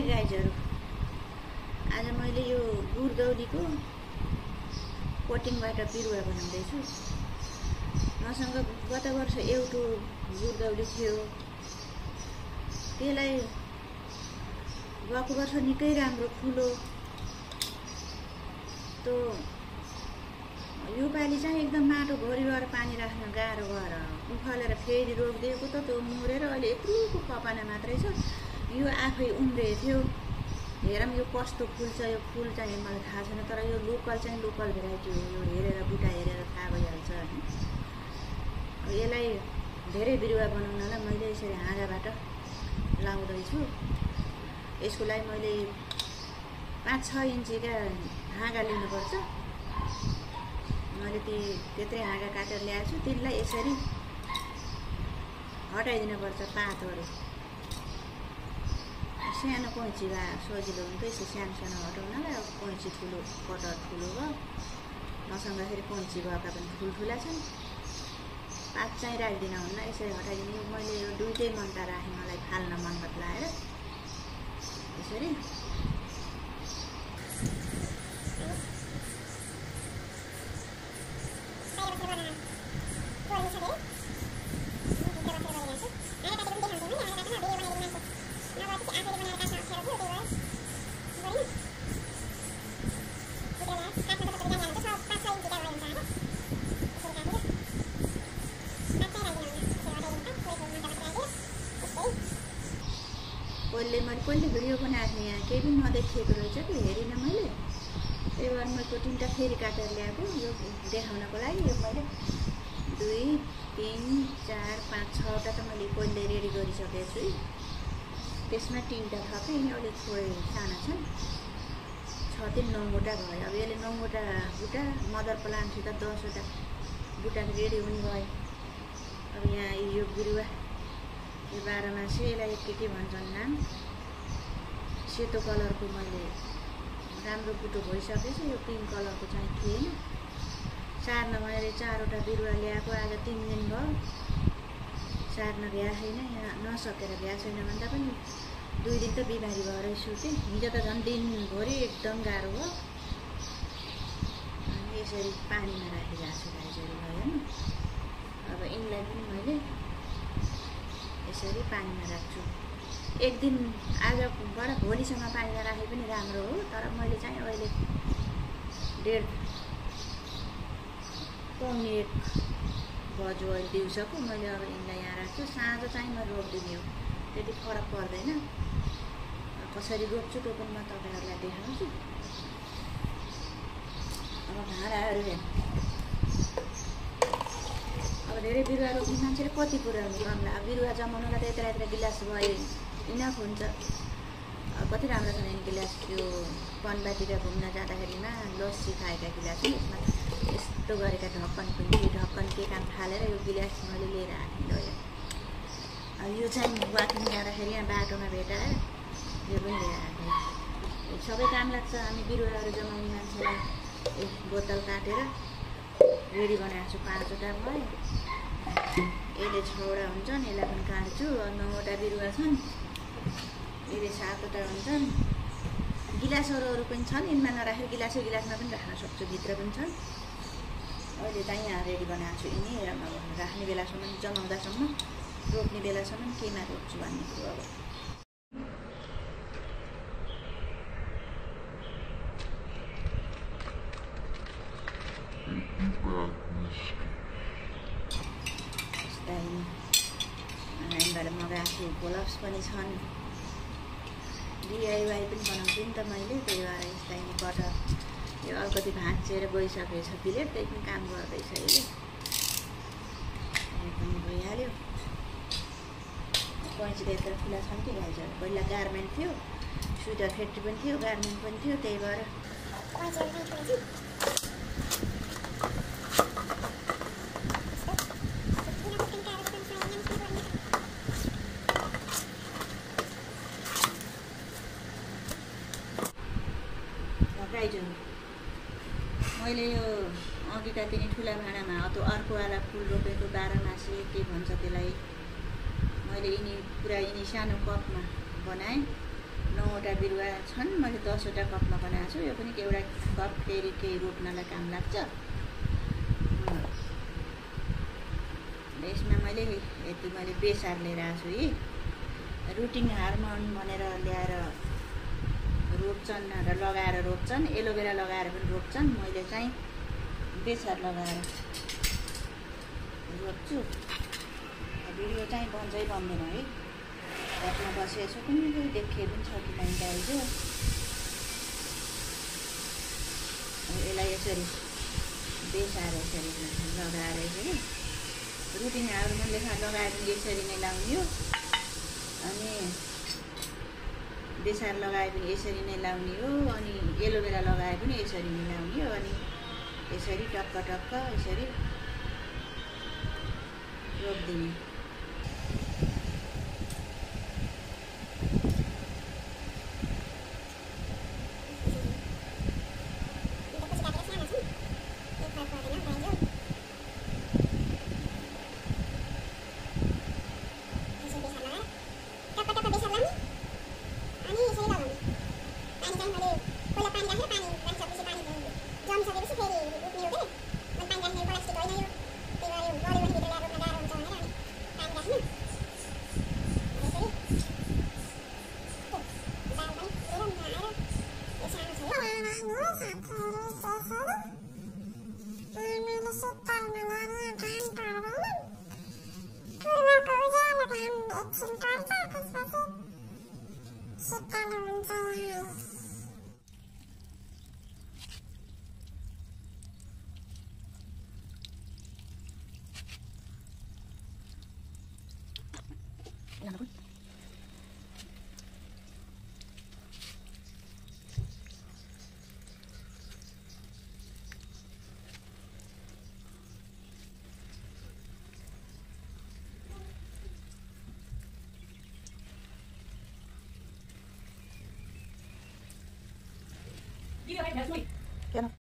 गाइजहरु, आज मैले यो गुरदौलीको पोटिङबाट बिरुवा बनाउँदै छु। मसँग गत वर्ष एउटा गुरदौली थियो, त्यसलाई गएको वर्ष निकै राम्रो फुलो। त यो पालि चाहिँ एकदम माटो भरिबाट पानी राख्न गाह्रो भएर उखालेर फेरि रोकिदिएको त त्यो मुरेर अहिले यत्रोको कपाना मात्रै छ। यो आफै उम्रिएको थियो। हेरौँ यो कस्तो फुल्छ। यो फुल चाहिँ मलाई थाहा छैन, तर यो लोकल चाहिँ लोकल भेराइटी हो। यो हेरेर बुटा हेरेर थाहा भइहाल्छ हैन। यसलाई धेरै बिरुवा बनाउनलाई मैले यसरी हाँगाबाट लाउँदैछु। यसको लागि मैले 5-6 इन्चीका हाँगा लिनुपर्छ। मैले त्यत्रै हाँगा काटेर ल्याएको छु। त्यसलाई यसरी हटाइदिनुपर्छ पातहरू। सानो कैँची भए सजिलो हुन्थ्यो। यसो सानो सानो हटाउनलाई। अब कैँची ठुलो, कटर ठुलो भयो। मसँग फेरि कैँची भएका पनि ठुल्ठुला छन्। पात चाहिँ राख्दिन हुन्न, यसरी हटाइदिनु। मैले यो दुईटै मनटा राखेँ, मलाई फाल्न मन बदलाएर यसरी। मैले भिडियो बनाएको थिएँ, यहाँ केही पनि नदेखिएको रहेछ कि हेरिनँ मैले। त्यही भएर मैले 3टा फेरि काटेर ल्याएको यो देखाउनको लागि। यो मैले 2, 3, 4, 5, 6वटा त मैले पहिले रेडी गरिसकेको छु। त्यसमा 3टा थपेँ। यिनी अलिक थोरै साना छन्। 6, 3, 9वटा भयो। अब यसले 9वटा बुटा मदर प्लान्टसित 10वटा बुटा रेडी हुने भयो। अब यहाँ यो बिरुवा यो 12 मासे, यसलाई के भन्छन् नाम। सेतो कलरको मैले राम्रो बुटो भइसकेछ। यो पिङ्क कलरको चाहिँ थिएन। सार्न मैले 4वटा बिरुवा ल्याएको। आज 3 दिन भयो सार्न भ्याएको छैन। यहाँ नसकेर भ्याएको छैन भन्दा पनि 2 दिन त बिमारी भएर सुतेँ। हिजो त झन् दिनभरि एकदम गाह्रो भयो। अनि यसरी पानीमा राखिरहेको छु गाइजहरु भयो नि। अब यिनलाई पनि मैले यसरी पानीमा राख्छु। एक दिन आजबाट भोलिसम्म पानीमा राखे पनि राम्रो हो। तर मैले चाहिँ अहिले 1.5 बज्यो अहिले दिउँसोको। मैले अब यिनलाई यहाँ राख्छु। साँझ चाहिँ म रोप्दिने हो, त्यति फरक पर्दैन। कसरी रोप्छु त्यो पनि म तपाईँहरूलाई देखाउँछु। अब भाँडाहरू हेर्नु। अब धेरै बिरुवा रोप्ने मान्छेले कति पुऱ्याउनु गमला। बिरुवा जमाउनुलाई त यत्र गिलास भए इनफ हुन्छ। कति राम्रो छ नि गिलास। त्यो पनबातिर घुम्न जाँदाखेरिमा लस्सी खाएका गिलास हो। यसमा यस्तो गरेका ढक्कन पनि थियो। ढक्कन के काम फालेर यो गिलास मैले लिएर आएँ गयो। अब यो चाहिँ वाकिङ जाँदाखेरि यहाँ बाटोमा भेटाएर यो पनि लिएर आएको। सबै काम लाग्छ। हामी बिरुवाहरू जमाउने मान्छेलाई एक बोतल काटेर रेडी बनाएको छु। 5वटा भयो। यसले 6वटा हुन्छन्। यसलाई पनि काट्छु। 9वटा बिरुवा छन्। यसले 7वटा हुन्छन्। गिलासहरू पनि छन्। यिनमा नराखेर गिलासमा पनि राख्न सक्छु। भित्र पनि छन्। अहिले चाहिँ यहाँ रेडी बनाएको छु। यिनी राख्ने बेलासम्म, जमाउँदासम्म, रोप्ने बेलासम्म केमा रोप्छु भन्ने कुरो। अब अनलाइनबाट मगाएको छु। ग्लोभ्स पनि छन्। DIY पनि बनाउँछु नि त मैले। त्यही भएर स्टाइनीबाट यो अलिकति भाँचिएर गइसकेछ प्लेट। त्यही पनि काम गर्दैछ यसले। यो पनि भइहाल्यो। कैँची त यत्रो ठुला छन् कि गाइजहरु। पहिला गार्मेन्ट थियो, स्वेटर फ्याक्ट्री पनि थियो, गार्मेन्ट पनि थियो। त्यही भएर मैले यो अघिका तिनी ठुला भाँडामा त्यो अर्कोवाला फुल रोपेको 12 मासे के भन्छ त्यसलाई। मैले यिनी पुरा यिनी सानो कपमा बनाएँ। 9वटा बिरुवा छन्। मैले 10वटा कपमा बनाएको छु। यो पनि एउटा कप फेरि केही रोप्नलाई काम लाग्छ। यसमा मैले यति बेसार लिएर आएको छु। यी रुटिङ हार्मोन भनेर ल्याएर रोप्छन् र लगाएर रोप्छन्। एलोभेरा लगाएर पनि रोप्छन्। मैले चाहिँ बेसार लगाएर रोप्छु। भिडियो चाहिँ बन्दै बन्दैन है। घरमा बसिएछु कुनै देखिए पनि छ कि लाइन आइज। यसलाई यसरी बेसार यसरी लगाएर यसरी रुटिङ हार्मोनले लगाएर पनि यसरी नै लाउने हो। अनि बेसार लगाए पनि यसरी नै लाउने हो। अनि एलोभेरा लगाए पनि यसरी नै लाउने हो। अनि यसरी टक्क टक्क यसरी रोप्दिने। Đi đâu anh?